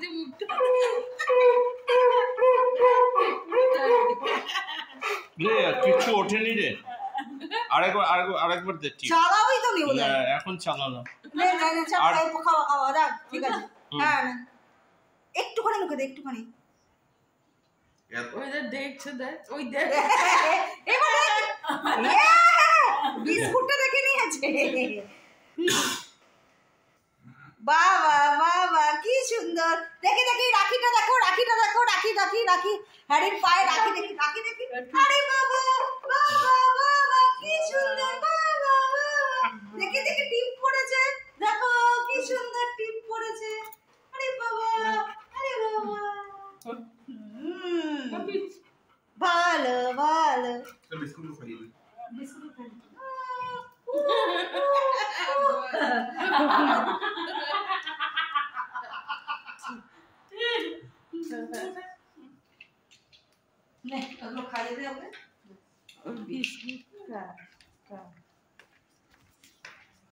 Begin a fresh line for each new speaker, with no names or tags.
হাসিতে মুখটা
রে কিছু ওঠেনি রে। আরেকবার দে। ঠিক
চালাওই তো নিব না,
এখন চালাও না।
নে নে নে চাপ খাওয়া খাওয়া দাও, ঠিক আছে। হ্যাঁ না একটুখানি মুখে দে, একটুখানি।
ওই দেখছে দেখ, ওই দেখ
এবারে বিস্কুটটা দেখে নিয়েছে। বাবা বাবা কি সুন্দর, দেখি দেখি রাখিটা দেখো, রাখিটা দেখো, রাখি রাখি রাখি, হ্যারির পায়ে রাখি দেখি, রাখি দেখি। আরে বাবা বাবা বাবা কি সুন্দর, বাবা বাবা দেখি দেখি টিপ পড়েছে, দেখো কি সুন্দর টিপ পড়েছে। আরে বাবা, আরে বাবা ভালো ভালো।
বিস্কুট খাইয়ে দে।
বিস্কুট খাই নে, ওগুলো খাইয়ে দে ওকে।
বিস্কুট